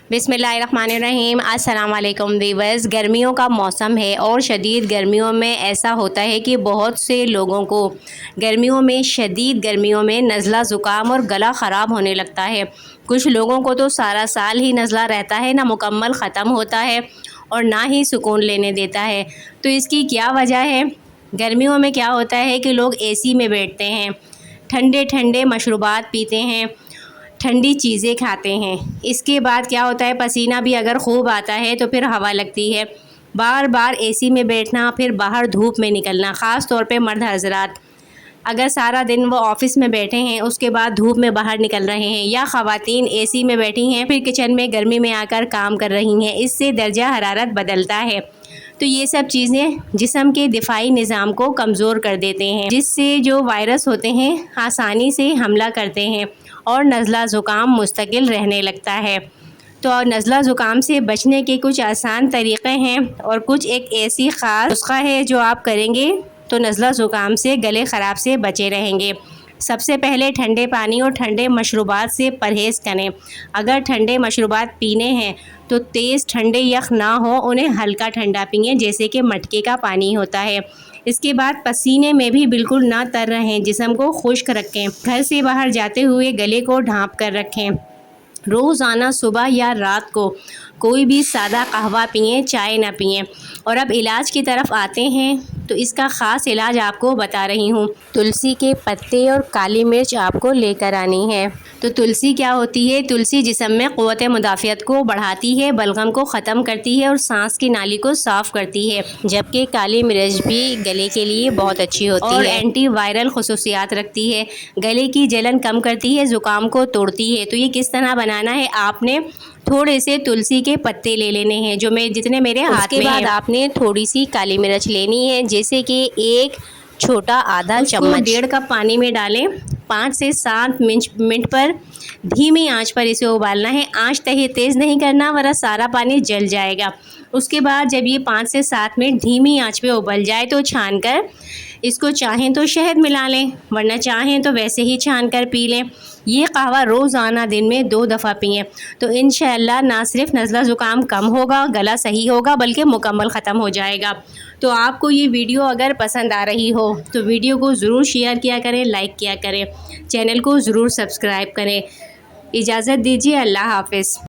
बिस्मिल्लाहिर्रहमानिर्रहीम। अस्सलाम वालेकुम व्यूअर्स। गर्मियों का मौसम है और शदीद गर्मियों में ऐसा होता है कि बहुत से लोगों को शदीद गर्मियों में नज़ला ज़ुकाम और गला ख़राब होने लगता है। कुछ लोगों को तो सारा साल ही नज़ला रहता है, ना मुकम्मल ख़त्म होता है और ना ही सुकून लेने देता है। तो इसकी क्या वजह है? गर्मियों में क्या होता है कि लोग एसी में बैठते हैं, ठंडे ठंडे मशरूबात पीते हैं, ठंडी चीज़ें खाते हैं। इसके बाद क्या होता है, पसीना भी अगर खूब आता है तो फिर हवा लगती है। बार बार एसी में बैठना, फिर बाहर धूप में निकलना, ख़ास तौर पे मर्द हज़रात अगर सारा दिन वो ऑफ़िस में बैठे हैं, उसके बाद धूप में बाहर निकल रहे हैं, या ख़वातीन एसी में बैठी हैं फिर किचन में गर्मी में आकर काम कर रही हैं, इससे दर्जा हरारत बदलता है। तो ये सब चीज़ें जिस्म के दिफाई निज़ाम को कमज़ोर कर देते हैं, जिससे जो वायरस होते हैं आसानी से हमला करते हैं और नज़ला ज़ुकाम मुस्तकिल रहने लगता है। तो नज़ला ज़ुकाम से बचने के कुछ आसान तरीक़े हैं और कुछ एक ऐसी ख़ास नुस्खा है जो आप करेंगे तो नज़ला ज़ुकाम से, गले ख़राब से बचे रहेंगे। सबसे पहले ठंडे पानी और ठंडे मशरूबात से परहेज़ करें। अगर ठंडे मशरूबात पीने हैं तो तेज़ ठंडे यख ना हो, उन्हें हल्का ठंडा पिएं, जैसे कि मटके का पानी होता है। इसके बाद पसीने में भी बिल्कुल ना तर रहें, जिस्म को खुश्क रखें। घर से बाहर जाते हुए गले को ढाँप कर रखें। रोज़ाना सुबह या रात को कोई भी सादा कहवा पिएं, चाय ना पिएं। और अब इलाज की तरफ आते हैं, तो इसका ख़ास इलाज आपको बता रही हूँ। तुलसी के पत्ते और काली मिर्च आपको लेकर आनी है। तो तुलसी क्या होती है? तुलसी जिस्म में क़ुव्वत मुदाफ़ियत को बढ़ाती है, बलगम को ख़त्म करती है और सांस की नाली को साफ़ करती है। जबकि काली मिर्च भी गले के लिए बहुत अच्छी होती है और एंटी वायरल ख़ुसूसियात रखती है, गले की जलन कम करती है, ज़ुकाम को तोड़ती है। तो ये किस तरह बनाना है, आपने थोड़े से तुलसी के पत्ते ले लेने हैं, जितने मेरे हाथ में हैं। उसके बाद आपने थोड़ी सी काली मिर्च लेनी है, जैसे कि एक छोटा आधा चम्मच। 1.5 कप पानी में डालें। 5 से 7 मिनट पर धीमी आंच पर इसे उबालना है। आंच तेज़ नहीं करना, वरना सारा पानी जल जाएगा। उसके बाद जब ये 5 से 7 मिनट धीमी आंच पे उबल जाए तो छान कर इसको चाहें तो शहद मिला लें, वरना चाहें तो वैसे ही छान कर पी लें। ये कहवा रोज़ाना दिन में 2 दफ़ा पिएं, तो इंशाअल्लाह ना सिर्फ नज़ला ज़ुकाम कम होगा, गला सही होगा, बल्कि मुकम्मल ख़त्म हो जाएगा। तो आपको ये वीडियो अगर पसंद आ रही हो तो वीडियो को ज़रूर शेयर किया करें, लाइक किया करें, चैनल को ज़रूर सब्सक्राइब करें। इजाज़त दीजिए, अल्लाह हाफ़िज़।